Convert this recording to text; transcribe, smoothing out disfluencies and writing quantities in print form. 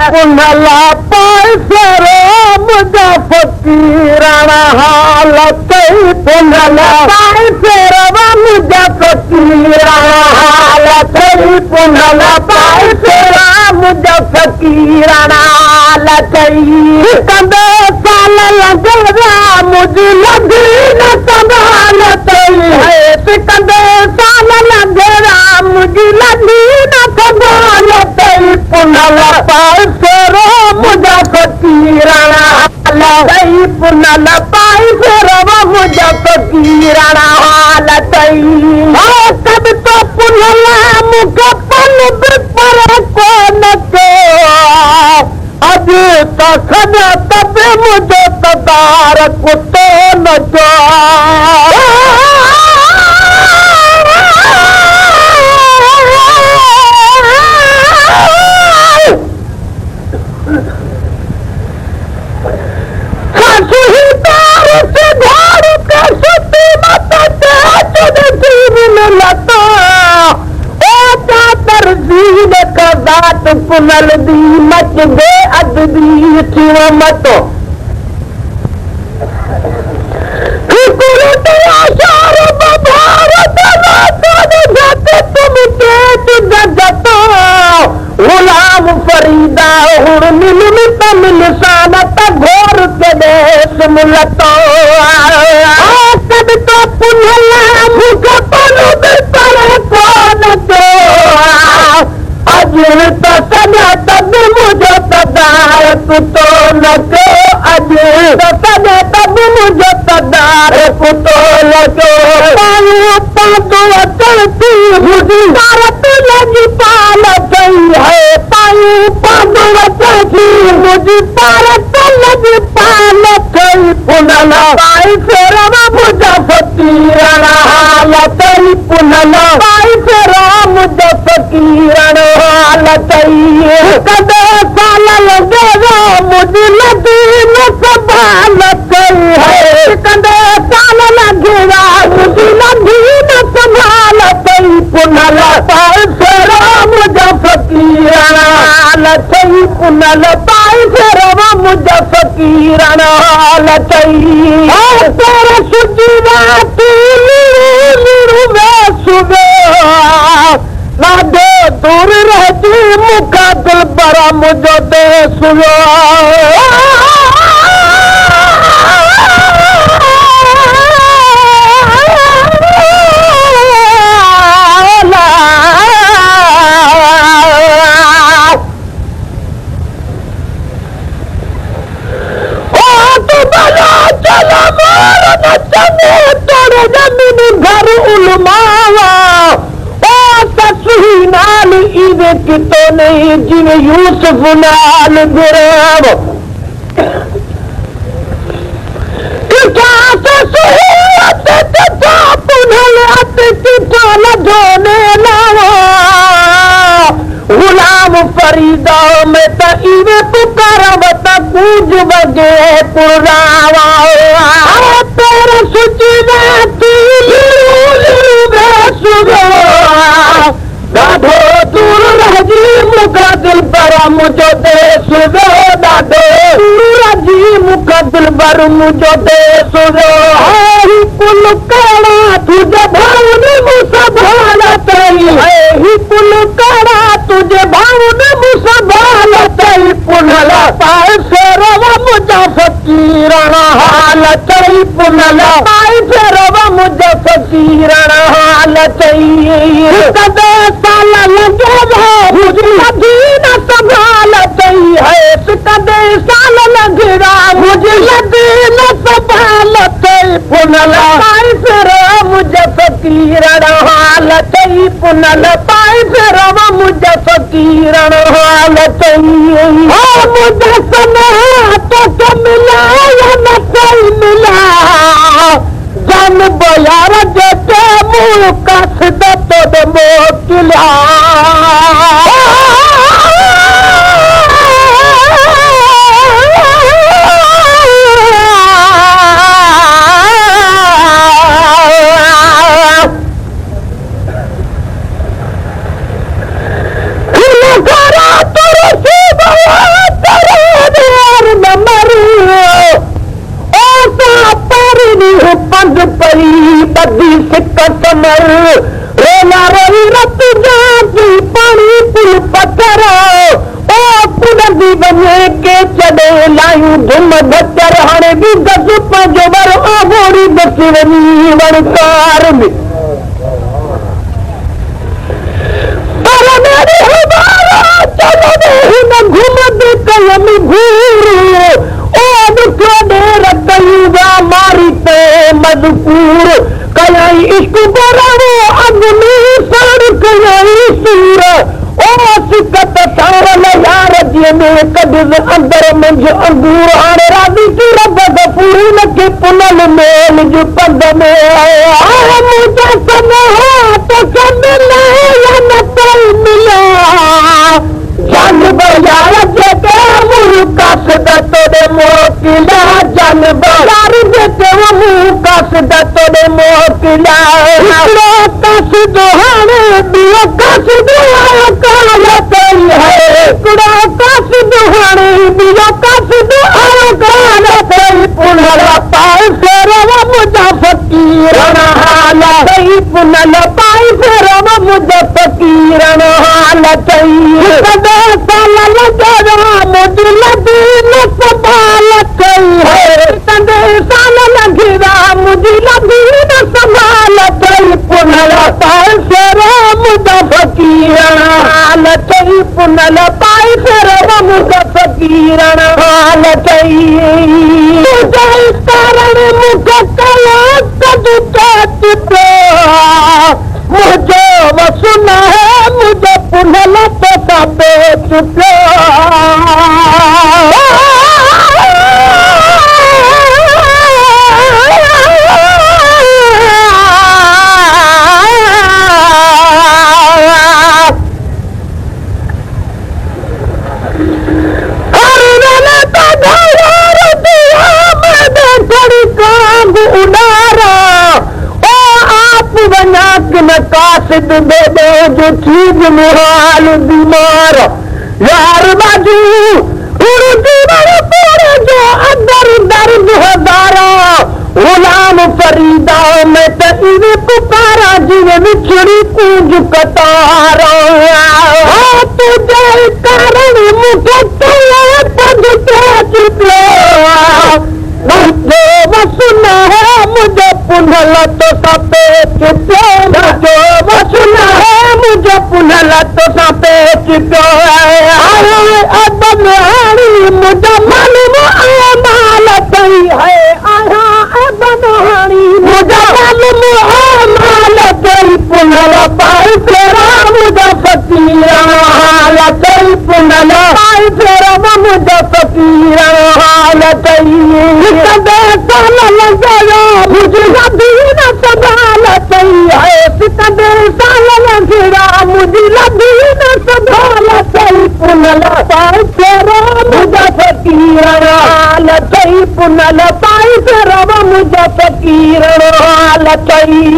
पुनला पाइसरो मुझा फकीराना हालत पुनला पाइसरो मुझा फकीराना हालत पुनला पाइसरो मुझा फकीराना हालत कंदे साल लगेगा मुझे लगी न संभालत है कंदे साल लगेगा मुझे लगी न संभालत पुनला पाइसरो मुझा फकीराना हालत पुनला पाइसरो मुझा फकीराना हालत कब तो पुनला मुझे पल पर कौन को अब तक तब मुझे तदार कुतो न जो पुनल दी मच दे अद दी थिव मतो आशार भारत तुम तेज जगतो गुलाम फरीदा हुण मिल तमिल सानत घोर के देश मुलतो कब तो पुनला मुख पनु पर कौन को अजर तो सजा तब मुझे तदार कुतो न को अजर तो सजा तब मुझे तदार कुतो न को पालू पादू चलती मुझे भारत लगी पाल गई है पालू पादू चलती मुझे भारत लगी पाल गई पुनला पाई फेरवा मुझे फकीराना हालत पुनला पाई फेरवा मुझे फकीराना हालत कदे साल लगेगा मुझे लगी न संभालत है कदे साल लगेगा मुझे लगी न संभालत पुनला पाई फेरवा मुझे फकीराना हालत पुनला पाई फेरवा मुझे फकीराना हालत तेरा सुजीवा तू ना दे दूर रहती मुखा दिल बरा मुझे दे सुनो जमीन घर उलमावा नाल इवे कितो नहीं जिन यूसुफ नाल गुराब किताब सुहियत किताब पुनलत किताब धोने लावा गुलाम फरीदा में त इवे पुकारा बता कूज बगे पुरावा तेरे सुची बाती ॾाढो दूर रहजी मुखा दिल बरा मुझो देश रो ॾाढो दूर जी मुखा दिल बर मुझो देश रो ही कुल कड़ा तुझे भाव ने मुसभालत ही कुल कड़ा तुझे भाव ने मुसभालत पुनला पाए फेरवा मुझा फकीराना हालत पुनला पाए फेरवा मुझा फकीराना हालत कदे साल लगेगा मुझे लगी न संभालत है कदे साल लगेगा मुझे लगी न संभालत पुनला पाए फेरवा मुझे फकीराना हालत पुनला पाए फेरवा मुझे फकीराना हालत मुझे सना तो मिला या न कोई मिला जन बोयार जटे मुँह कस तो मोकिला करा तो कमर रोला रोई रत जाती पानी पुल पत्थर ओ कुदरती बने के चढ़े लायूं धुम धचर हाणे भी गस पंहिंजो वर आगोड़ी बस वञी वणकार में पर मेरी हमारा चलो हिन घुमद कयम घूर ओ दुखो ॾेर कयूंगा मारी ते मजबूर कयाई इश्क बरावो अग में साड़ कयाई सूर ओ सिकत सावल यार जीअं में कढिज अंदर मंझ अंगूर हाणे राज़ी थी रब गफूर नके पुनल मेल जो पंध में आया मुंहिंजा सभ हाथ मिले या न कोई मिलिया जान यार जेके मुंहुं कसद तोड़े मोकिलिया जान यार जेके मुंहुं कसद तोड़े मोकिलिया हिकिड़ो कसद हाणे ॿियो कसद आयो काल कई है हिकिड़ो कसद हाणे ॿियो कसद आयो काल कई पुनल पाए फेरव मुंहिंजा फ़क़ीरन हाल कई पुनल पाए फेरव मुंहिंजा फ़क़ीरन हाल कई कदे साल लॻा मुंहिंजी लदीन संभाल कई है कदे साल लॻा मुंहिंजी लदीन संभाल कई पुनल पाए फेरव मुंहिंजा फ़क़ीरन हाल कई पुनल पाए फेरव मुंहिंजा फ़क़ीरन हाल कई तुंहिंजे कारण मूंखे कयो कदु कैच पियो मुंहिंजो वसु न है मुंहिंजो पुनल तोसां बेच कासिद दे दो जो चीज मुहाल बीमार यार बाजू दीवार पूरे जो अंदर दर्द हजारा गुलाम फरीदा में तईवे पुकारा जिवे विछड़ी कूंज कतारा तुझे कारण मुझे कया पद कैच पियो मुझे वसु न है मुझे पुनल तो पेच पियो मुझे वसु न है मुझे पुनल तो पेच पियो बनहाणी मुझे मालूम माल कई है आया बनहाणी मुझे मालूम माल कई पुनल पाई फेरा मुझे फ़क़ीर हाल कई पुनल पाई फेरा मुझे फ़क़ीर हाल कई कदे साल लॻाया मुझे लदीन संभाल कई है कदे साल लॻा मुझी लदीन संभाल कई पुनल पाई फेरा मुझे फ़क़ीर हाल कई पुनल पाई फेरा मुझे फ़क़ीर हाल कई